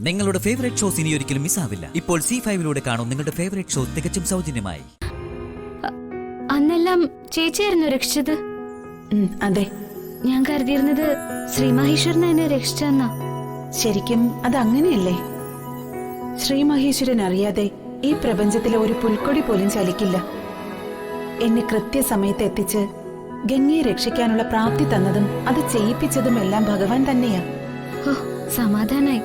നിങ്ങളുടെ favourite shows ഇനി ഒരിക്കലും മിസ്സാവില്ല. ഇപ്പോൾ C5 കാണും നിങ്ങളുടെ ഫേവറേറ്റ് ഷോ തികച്ചും സൗജന്യമായി. അന്നെല്ലാം ചേച്ചിയായിരുന്നു രക്ഷിച്ചത്? അതെ. ഞാൻ കരുതിയിരുന്നത് ശ്രീ മഹേശ്വരൻ എന്നെ രക്ഷിച്ചെന്നാ. ശരിക്കും അത് അങ്ങനെയല്ലേ? ശ്രീ മഹേശ്വരൻ അറിയാതെ ഈ പ്രപഞ്ചത്തിലെ ഒരു പുൽക്കൊടി പോലും ചലിക്കില്ല. എന്നെ കൃത്യസമയത്ത് എത്തിച്ച് ഗംഗയെ രക്ഷിക്കാനുള്ള പ്രാപ്തി തന്നതും അത് ചെയ്യിപ്പിച്ചതും എല്ലാം ഭഗവാൻ തന്നെയാ. സമാധാനായി.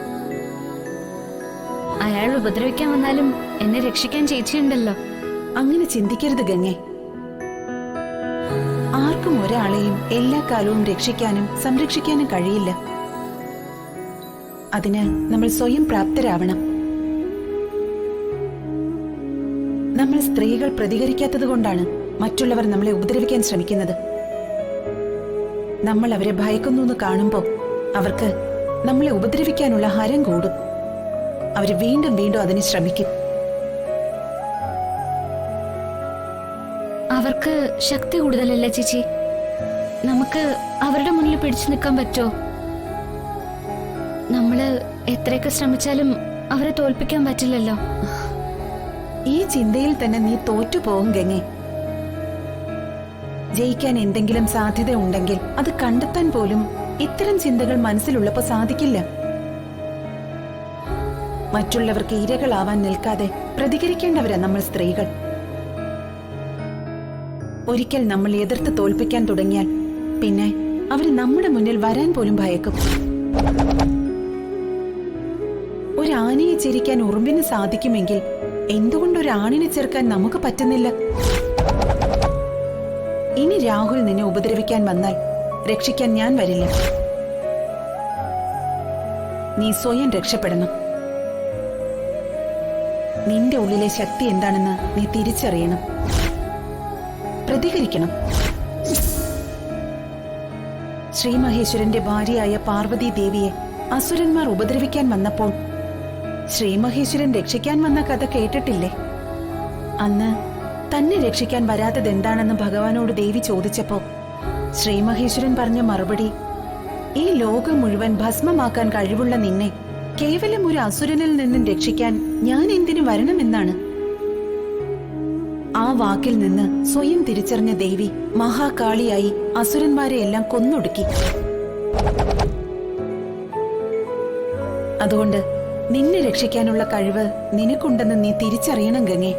അയാൾ ഉപദ്രവിക്കാൻ വന്നാലും എന്നെ രക്ഷിക്കാൻ ചേച്ചിയുണ്ടല്ലോ. അങ്ങനെ ചിന്തിക്കരുത് ഗംഗെ. ആർക്കും ഒരാളെയും എല്ലാ കാലവും രക്ഷിക്കാനും സംരക്ഷിക്കാനും കഴിയില്ല. അതിന് നമ്മൾ സ്വയം പ്രാപ്തരാവണം. നമ്മൾ സ്ത്രീകൾ പ്രതികരിക്കാത്തത് കൊണ്ടാണ് മറ്റുള്ളവർ നമ്മളെ ഉപദ്രവിക്കാൻ ശ്രമിക്കുന്നത്. നമ്മൾ അവരെ ഭയക്കുന്നു എന്ന് കാണുമ്പോൾ അവർക്ക് നമ്മളെ ഉപദ്രവിക്കാനുള്ള ഹരം കൂടും. അവര് വീണ്ടും വീണ്ടും അതിന് ശ്രമിക്കും. അവർക്ക് ശക്തി കൂടുതലല്ലേ ചേച്ചി? നമുക്ക് അവരുടെ മുന്നിൽ പിടിച്ചു നിൽക്കാൻ പറ്റോ? നമ്മള് എത്രയൊക്കെ ശ്രമിച്ചാലും അവരെ തോൽപ്പിക്കാൻ പറ്റില്ലല്ലോ. ഈ ചിന്തയിൽ തന്നെ നീ തോറ്റുപോകും ഗംഗെ. ജയിക്കാൻ എന്തെങ്കിലും സാധ്യത ഉണ്ടെങ്കിൽ അത് കണ്ടെത്താൻ പോലും ഇത്തരം ചിന്തകൾ മനസ്സിലുള്ളപ്പോ സാധിക്കില്ല. മറ്റുള്ളവർക്ക് ഇരകളാവാൻ നിൽക്കാതെ പ്രതികരിക്കേണ്ടവരാ നമ്മൾ സ്ത്രീകൾ. ഒരിക്കൽ നമ്മൾ എതിർത്ത് തോൽപ്പിക്കാൻ തുടങ്ങിയാൽ പിന്നെ അവര് നമ്മുടെ മുന്നിൽ വരാൻ പോലും ഭയക്കും. ഒരു ആനയെ ചിരിക്കാൻ ഉറുമ്പിന് സാധിക്കുമെങ്കിൽ എന്തുകൊണ്ട് ഒരു ആണിനെ ചേർക്കാൻ നമുക്ക് പറ്റുന്നില്ല? ഇനി രാഹുൽ നിന്നെ ഉപദ്രവിക്കാൻ വന്നാൽ രക്ഷിക്കാൻ ഞാൻ വരില്ല. നീ സ്വയം രക്ഷപ്പെടണം. നിന്റെ ഉള്ളിലെ ശക്തി എന്താണെന്ന് നീ തിരിച്ചറിയണം. പ്രതികരിക്കണം. ശ്രീ മഹേശ്വരന്റെ ഭാര്യയായ പാർവതി ദേവിയെ അസുരന്മാർ ഉപദ്രവിക്കാൻ വന്നപ്പോൾ ശ്രീ മഹേശ്വരൻ രക്ഷിക്കാൻ വന്ന കഥ കേട്ടിട്ടില്ലേ? അന്ന് തന്നെ രക്ഷിക്കാൻ വരാത്തത് എന്താണെന്ന് ഭഗവാനോട് ദേവി ചോദിച്ചപ്പോ ശ്രീ മഹേശ്വരൻ പറഞ്ഞ മറുപടി, ഈ ലോകം മുഴുവൻ ഭസ്മമാക്കാൻ കഴിവുള്ള നിന്നെ കേവലം ഒരു അസുരനിൽ നിന്നും രക്ഷിക്കാൻ ഞാൻ എന്തിനു വരണമെന്നാണ്. ആ വാക്കിൽ നിന്ന് സ്വയം തിരിച്ചറിഞ്ഞ ദേവി മഹാകാളിയായി അസുരന്മാരെ എല്ലാം കൊന്നൊടുക്കി. അതുകൊണ്ട് നിന്നെ രക്ഷിക്കാനുള്ള കഴിവ് നിനക്കുണ്ടെന്ന് നീ തിരിച്ചറിയണം ഗംഗെ.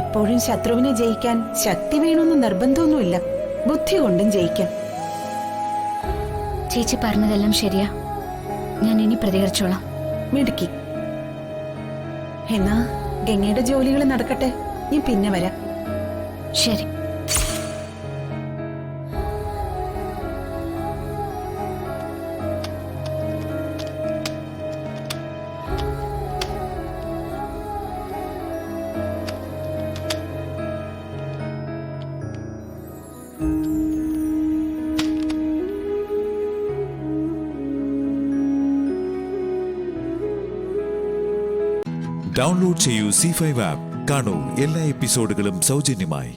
എപ്പോഴും ശത്രുവിനെ ജയിക്കാൻ ശക്തി വേണമെന്ന് നിർബന്ധമൊന്നുമില്ല. ബുദ്ധി കൊണ്ടും ജയിക്കാം. ചേച്ചി പറഞ്ഞതെല്ലാം ശരിയാ. ഞാൻ ഇനി പ്രതികരിച്ചോളാം. മിടുക്കി. എന്നാ ഗംഗയുടെ ജോലികൾ നടക്കട്ടെ. ഞാൻ പിന്നെ വരാം. ശരി. ഡൗൺലോഡ് ചെയ്യൂ C5 ആപ്പ്. കാണൂ എല്ലാ എപ്പിസോഡുകളും സൗജന്യമായി.